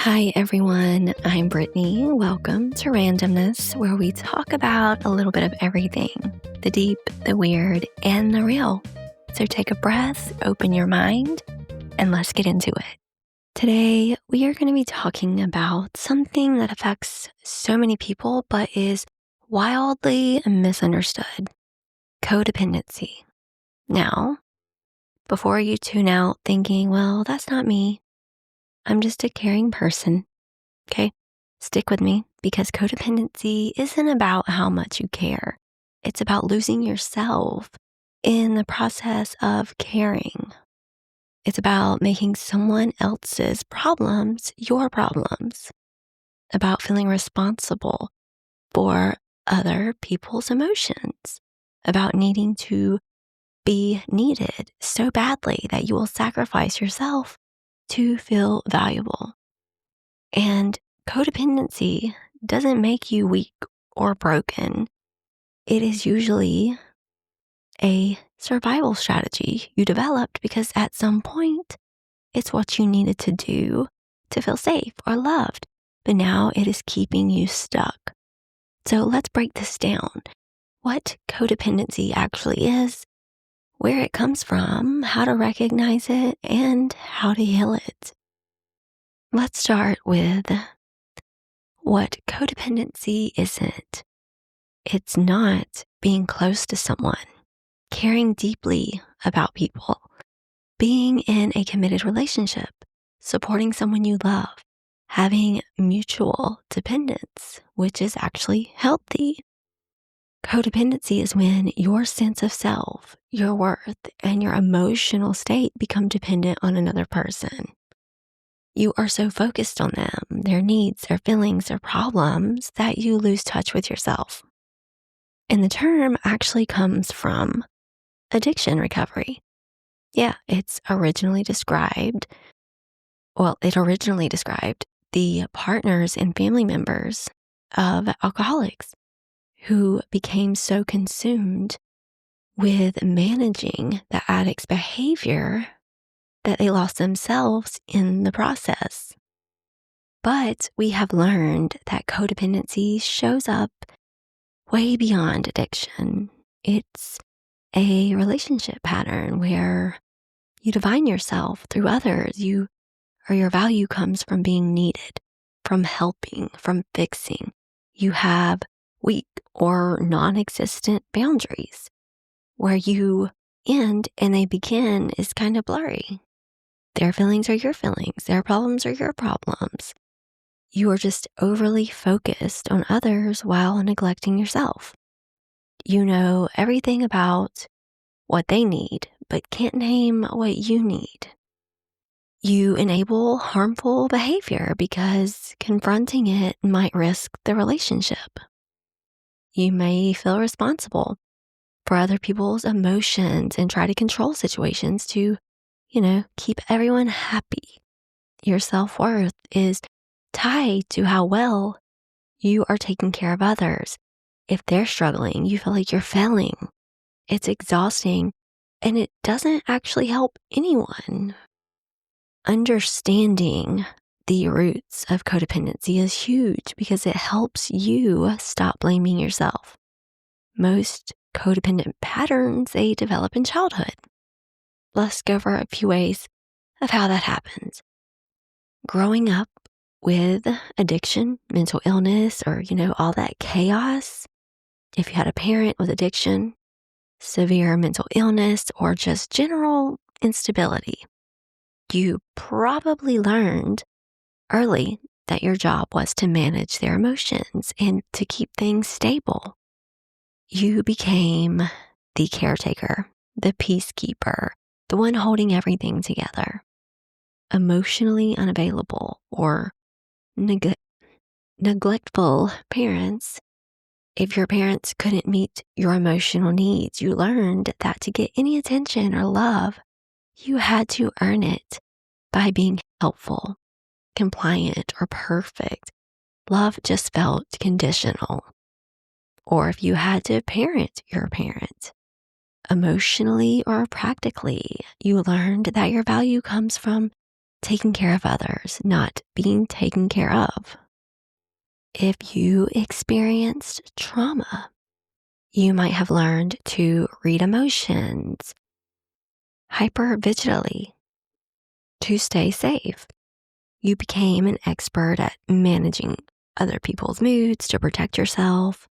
Hi, everyone. I'm Brittany. Welcome to Randomness, where we talk about a little bit of everything, the deep, the weird, and the real. So take a breath, open your mind, and let's get into it. Today, we are going to be talking about something that affects so many people, but is wildly misunderstood: codependency. Now, before you tune out thinking, well, that's not me, I'm just a caring person. Okay, stick with me, because codependency isn't about how much you care. It's about losing yourself in the process of caring. It's about making someone else's problems your problems, about feeling responsible for other people's emotions, about needing to be needed so badly that you will sacrifice yourself to feel valuable. And codependency doesn't make you weak or broken. It is usually a survival strategy you developed because at some point it's what you needed to do to feel safe or loved, but now it is keeping you stuck. So let's break this down. What codependency actually is, where it comes from, how to recognize it, and how to heal it. Let's start with what codependency isn't. It's not being close to someone, caring deeply about people, being in a committed relationship, supporting someone you love, having mutual dependence, which is actually healthy. Codependency is when your sense of self, your worth, and your emotional state become dependent on another person. You are so focused on them, their needs, their feelings, their problems, that you lose touch with yourself. And the term actually comes from addiction recovery. Yeah, it originally described the partners and family members of alcoholics who became so consumed with managing the addict's behavior that they lost themselves in the process. But we have learned that codependency shows up way beyond addiction. It's a relationship pattern where you define yourself through others. Your value comes from being needed, from helping, from fixing. You have weak or non-existent boundaries. Where you end and they begin is kind of blurry. Their feelings are your feelings. Their problems are your problems. You are just overly focused on others while neglecting yourself. You know everything about what they need, but can't name what you need. You enable harmful behavior because confronting it might risk the relationship. You may feel responsible for other people's emotions and try to control situations to, keep everyone happy. Your self-worth is tied to how well you are taking care of others. If they're struggling, you feel like you're failing. It's exhausting, and it doesn't actually help anyone. Understanding the roots of codependency is huge because it helps you stop blaming yourself. Most codependent patterns, they develop in childhood. Let's go over a few ways of how that happens. Growing up with addiction, mental illness, or, all that chaos. If you had a parent with addiction, severe mental illness, or just general instability, you probably learned early that your job was to manage their emotions and to keep things stable. You became the caretaker, the peacekeeper, the one holding everything together. Emotionally unavailable or neglectful parents. If your parents couldn't meet your emotional needs, you learned that to get any attention or love, you had to earn it by being helpful, compliant, or perfect. Love just felt conditional. Or if you had to parent your parent, emotionally or practically, you learned that your value comes from taking care of others, not being taken care of. If you experienced trauma, you might have learned to read emotions hypervigilantly to stay safe. You became an expert at managing other people's moods to protect yourself.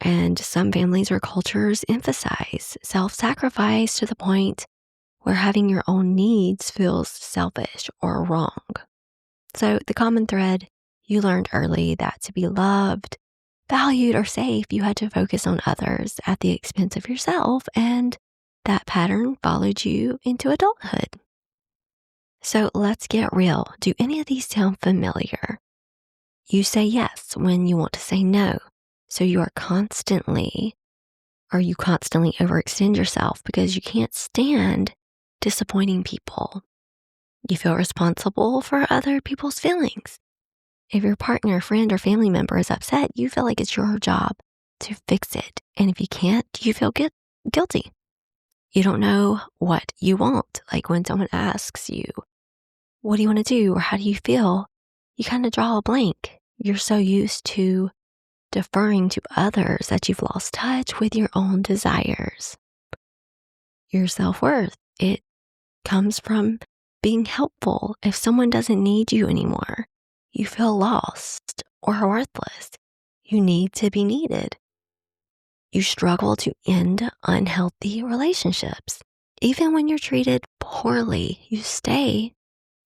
And some families or cultures emphasize self-sacrifice to the point where having your own needs feels selfish or wrong. So the common thread, you learned early that to be loved, valued, or safe, you had to focus on others at the expense of yourself, and that pattern followed you into adulthood. So let's get real. Do any of these sound familiar? You say yes when you want to say no. So you constantly overextend yourself because you can't stand disappointing people. You feel responsible for other people's feelings. If your partner, friend, or family member is upset, you feel like it's your job to fix it. And if you can't, you feel guilty. You don't know what you want. Like when someone asks you, what do you want to do? Or how do you feel? You kind of draw a blank. You're so used to deferring to others that you've lost touch with your own desires. Your self-worth, it comes from being helpful. If someone doesn't need you anymore, you feel lost or worthless. You need to be needed. You struggle to end unhealthy relationships. Even when you're treated poorly, you stay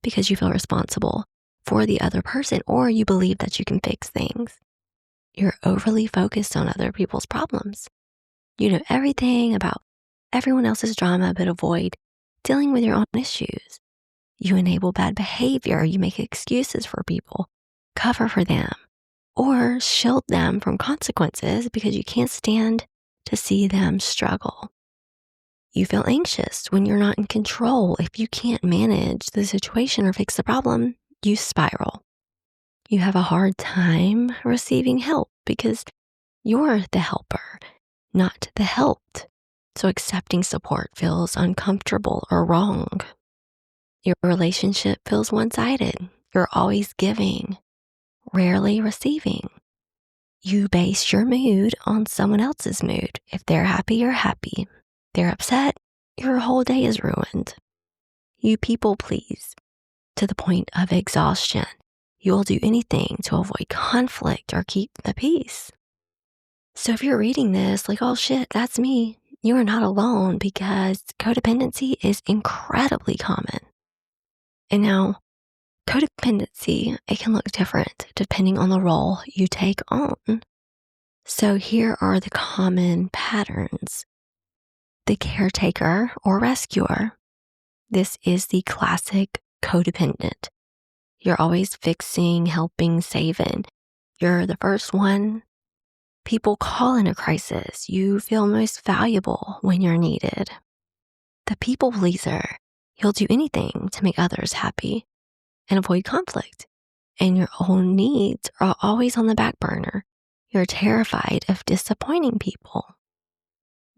because you feel responsible for the other person, or you believe that you can fix things. You're overly focused on other people's problems. You know everything about everyone else's drama, but avoid dealing with your own issues. You enable bad behavior. You make excuses for people, cover for them, or shield them from consequences because you can't stand to see them struggle. You feel anxious when you're not in control. If you can't manage the situation or fix the problem, you spiral. You have a hard time receiving help because you're the helper, not the helped. So accepting support feels uncomfortable or wrong. Your relationship feels one-sided. You're always giving, rarely receiving. You base your mood on someone else's mood. If they're happy, you're happy. They're upset, your whole day is ruined. You people please to the point of exhaustion. You'll do anything to avoid conflict or keep the peace. So if you're reading this like, oh shit, that's me, you are not alone because codependency is incredibly common. And now, codependency, it can look different depending on the role you take on. So here are the common patterns. The caretaker or rescuer. This is the classic codependent. You're always fixing, helping, saving. You're the first one people call in a crisis. You feel most valuable when you're needed. The people pleaser. You'll do anything to make others happy and avoid conflict. And your own needs are always on the back burner. You're terrified of disappointing people.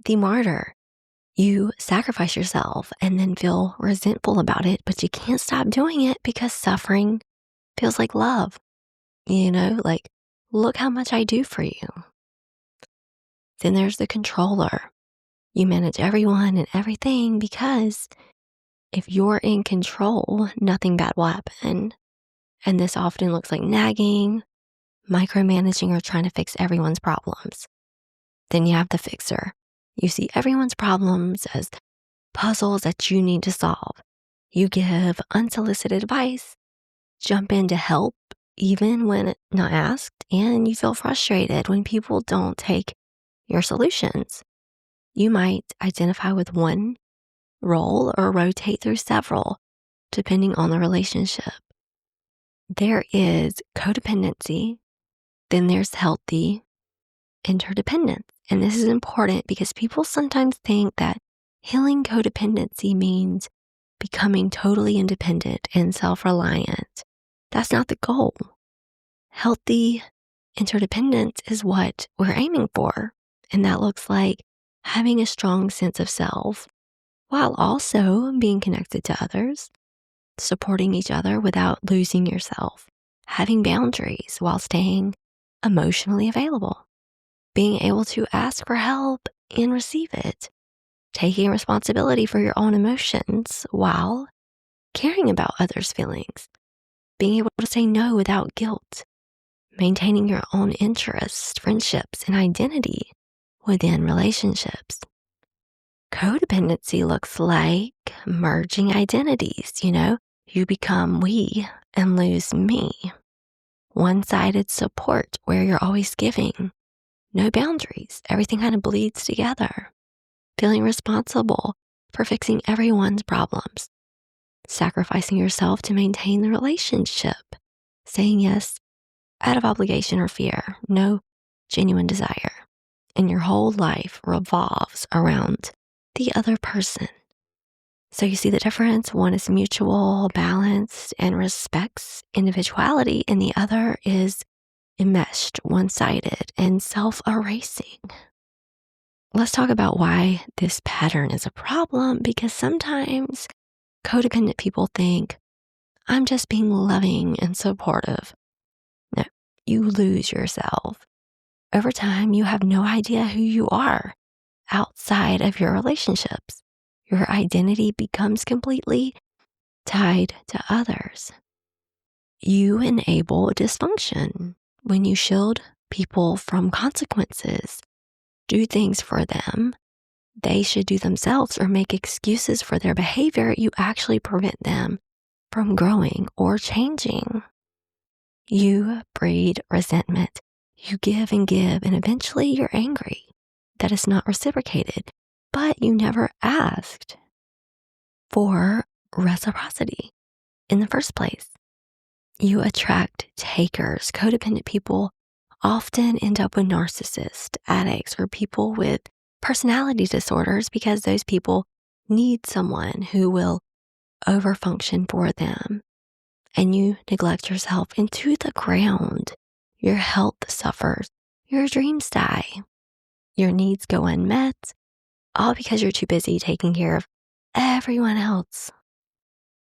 The martyr. You sacrifice yourself and then feel resentful about it, but you can't stop doing it because suffering feels like love. You know, like, look how much I do for you. Then there's the controller. You manage everyone and everything because if you're in control, nothing bad will happen. And this often looks like nagging, micromanaging, or trying to fix everyone's problems. Then you have the fixer. You see everyone's problems as puzzles that you need to solve. You give unsolicited advice, jump in to help even when not asked, and you feel frustrated when people don't take your solutions. You might identify with one role or rotate through several, depending on the relationship. There is codependency, then there's healthy interdependence. And this is important because people sometimes think that healing codependency means becoming totally independent and self-reliant. That's not the goal. Healthy interdependence is what we're aiming for. And that looks like having a strong sense of self while also being connected to others. supporting each other without losing yourself, having boundaries while staying emotionally available, being able to ask for help and receive it, taking responsibility for your own emotions while caring about others' feelings, being able to say no without guilt, maintaining your own interests, friendships, and identity within relationships. Codependency looks like merging identities, You become we and lose me. One-sided support where you're always giving. No boundaries. Everything kind of bleeds together. Feeling responsible for fixing everyone's problems. Sacrificing yourself to maintain the relationship. Saying yes out of obligation or fear. No genuine desire. And your whole life revolves around the other person. So you see the difference? One is mutual, balanced, and respects individuality, and the other is enmeshed, one-sided, and self-erasing. Let's talk about why this pattern is a problem, because sometimes codependent people think, I'm just being loving and supportive. No, you lose yourself. Over time, you have no idea who you are outside of your relationships. Your identity becomes completely tied to others. You enable dysfunction when you shield people from consequences. Do things for them they should do themselves or make excuses for their behavior. You actually prevent them from growing or changing. You breed resentment. You give, and eventually you're angry that it's not reciprocated, but you never asked for reciprocity in the first place. You attract takers. Codependent people often end up with narcissists, addicts, or people with personality disorders because those people need someone who will overfunction for them. And you neglect yourself into the ground. Your health suffers. Your dreams die. Your needs go unmet, all because you're too busy taking care of everyone else.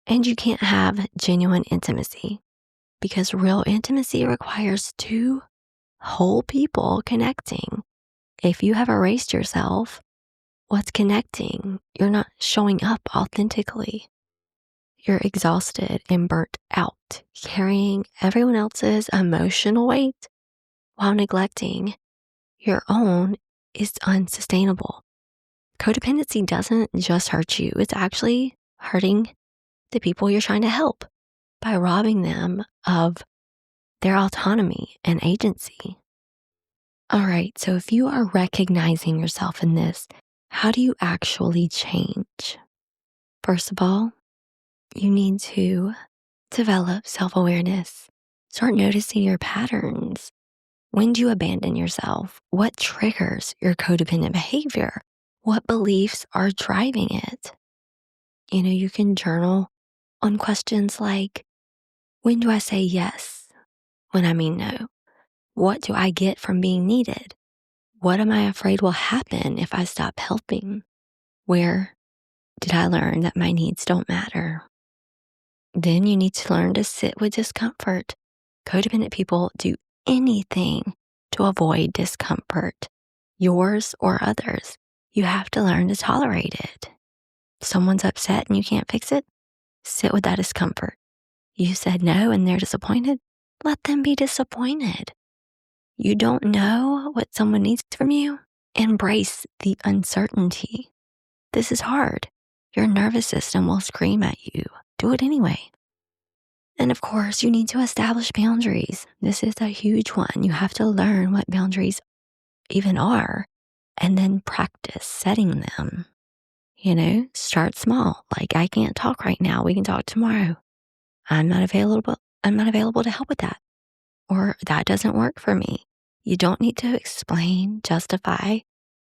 And you can't have genuine intimacy because real intimacy requires two whole people connecting. If you have erased yourself, what's connecting? You're not showing up authentically. You're exhausted and burnt out, carrying everyone else's emotional weight while neglecting your own is unsustainable. Codependency doesn't just hurt you, it's actually hurting the people you're trying to help by robbing them of their autonomy and agency. All right, so if you are recognizing yourself in this, how do you actually change? First of all, you need to develop self-awareness. Start noticing your patterns. When do you abandon yourself? What triggers your codependent behavior? What beliefs are driving it? You can journal on questions like, when do I say yes when I mean no? What do I get from being needed? What am I afraid will happen if I stop helping? Where did I learn that my needs don't matter? Then you need to learn to sit with discomfort. Codependent people do anything to avoid discomfort, yours or others. You have to learn to tolerate it. Someone's upset and you can't fix it, sit with that discomfort. You said no and they're disappointed, let them be disappointed. You don't know what someone needs from you? Embrace the uncertainty. This is hard. Your nervous system will scream at you. Do it anyway. And of course, you need to establish boundaries. This is a huge one. You have to learn what boundaries even are and then practice setting them. Start small. Like, I can't talk right now. We can talk tomorrow. I'm not available to help with that. Or that doesn't work for me. You don't need to explain, justify,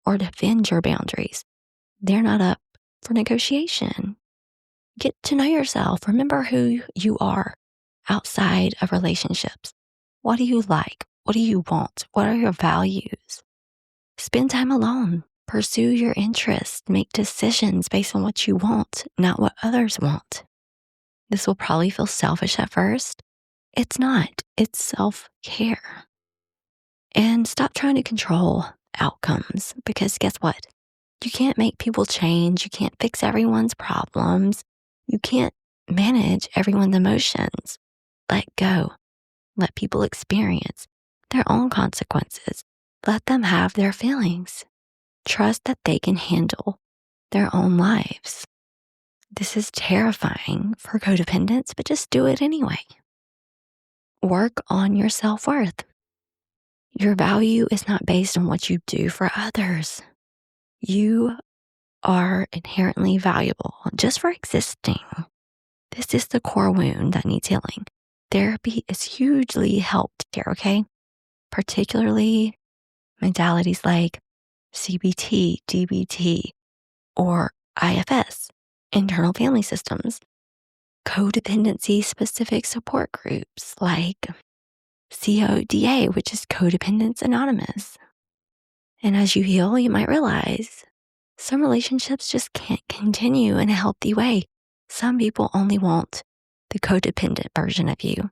or defend your boundaries. They're not up for negotiation. Get to know yourself. Remember who you are outside of relationships. What do you like? What do you want? What are your values? Spend time alone. Pursue your interests. Make decisions based on what you want, not what others want. This will probably feel selfish at first. It's not, it's self-care. And stop trying to control outcomes because guess what? You can't make people change. You can't fix everyone's problems. You can't manage everyone's emotions. Let go. Let people experience their own consequences. Let them have their feelings. Trust that they can handle their own lives. This is terrifying for codependents, but just do it anyway. Work on your self-worth. Your value is not based on what you do for others. You are inherently valuable just for existing. This is the core wound that needs healing. Therapy is hugely helped here, okay? Particularly modalities like CBT, DBT, or IFS, internal family systems, codependency specific support groups like CODA, which is Codependence Anonymous. And as you heal, you might realize some relationships just can't continue in a healthy way. Some people only want the codependent version of you.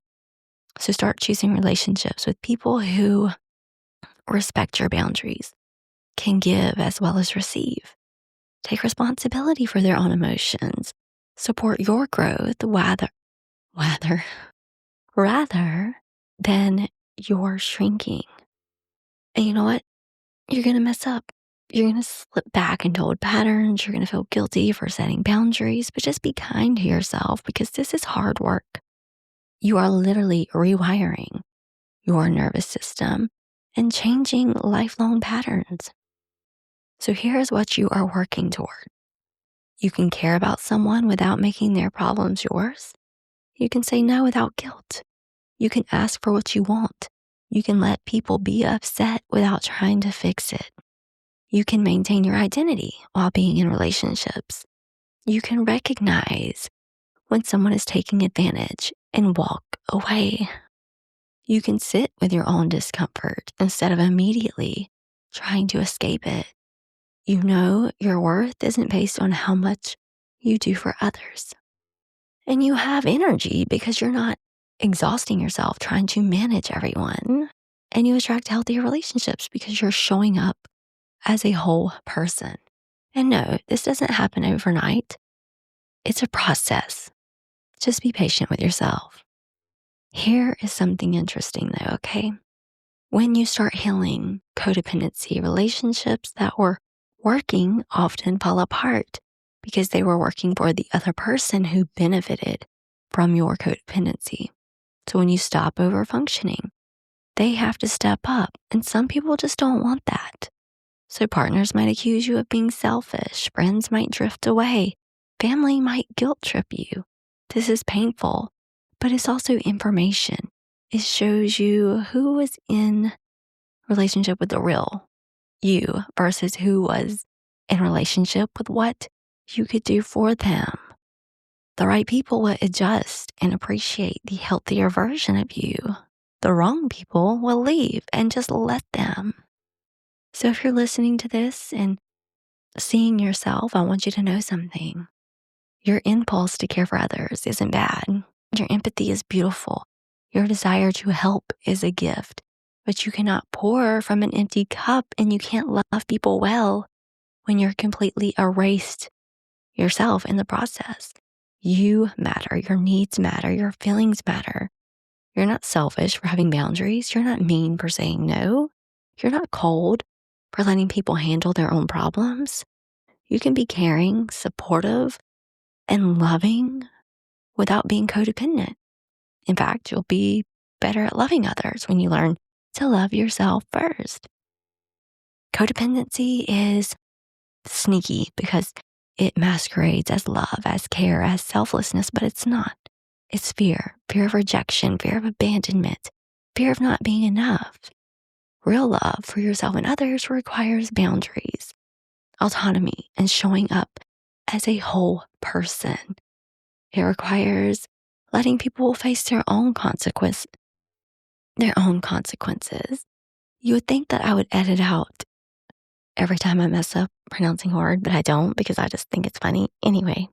So start choosing relationships with people who respect your boundaries, can give as well as receive, take responsibility for their own emotions, support your growth rather than your shrinking. And you know what? You're going to mess up. You're going to slip back into old patterns. You're going to feel guilty for setting boundaries, but just be kind to yourself because this is hard work. You are literally rewiring your nervous system and changing lifelong patterns. So here's what you are working toward. You can care about someone without making their problems yours. You can say no without guilt. You can ask for what you want. You can let people be upset without trying to fix it. You can maintain your identity while being in relationships. You can recognize when someone is taking advantage and walk away. You can sit with your own discomfort instead of immediately trying to escape it. You know your worth isn't based on how much you do for others. And you have energy because you're not exhausting yourself trying to manage everyone. And you attract healthier relationships because you're showing up as a whole person. And no, this doesn't happen overnight. It's a process. Just be patient with yourself. Here is something interesting though, okay? When you start healing codependency, relationships that were working often fall apart because they were working for the other person who benefited from your codependency. So when you stop over functioning, they have to step up. And some people just don't want that. So partners might accuse you of being selfish. Friends might drift away. Family might guilt trip you. This is painful, but it's also information. It shows you who was in relationship with the real you versus who was in relationship with what you could do for them. The right people will adjust and appreciate the healthier version of you. The wrong people will leave and just let them. So if you're listening to this and seeing yourself, I want you to know something. Your impulse to care for others isn't bad. Your empathy is beautiful. Your desire to help is a gift. But you cannot pour from an empty cup and you can't love people well when you're completely erased yourself in the process. You matter. Your needs matter. Your feelings matter. You're not selfish for having boundaries. You're not mean for saying no. You're not cold for letting people handle their own problems. You can be caring, supportive, and loving without being codependent. In fact, you'll be better at loving others when you learn to love yourself first. Codependency is sneaky because it masquerades as love, as care, as selflessness, but it's not. It's fear of rejection, fear of abandonment, fear of not being enough. Real love for yourself and others requires boundaries, autonomy, and showing up as a whole person. It requires letting people face their own consequences. You would think that I would edit out every time I mess up pronouncing a word, but I don't because I just think it's funny. Anyway,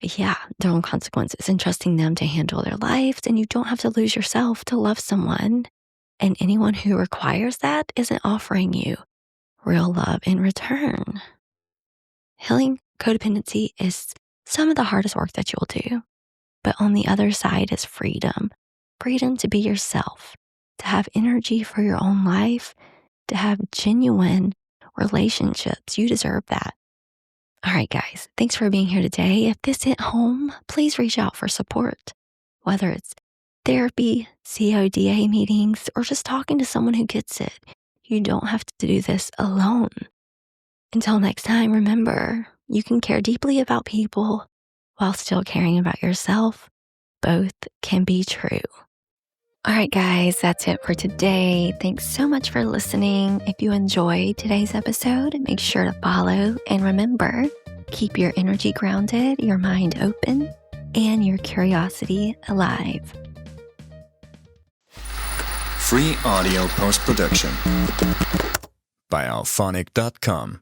yeah, their own consequences and trusting them to handle their lives. And you don't have to lose yourself to love someone. And anyone who requires that isn't offering you real love in return. Healing codependency is some of the hardest work that you'll do. But on the other side is freedom. Freedom to be yourself, to have energy for your own life, to have genuine relationships. You deserve that. All right, guys, thanks for being here today. If this hit home, please reach out for support, whether it's therapy, CODA meetings, or just talking to someone who gets it. You don't have to do this alone. Until next time, remember, you can care deeply about people while still caring about yourself. Both can be true. All right, guys, that's it for today. Thanks so much for listening. If you enjoyed today's episode, make sure to follow. And remember, keep your energy grounded, your mind open, and your curiosity alive. Free audio post-production by alphonic.com.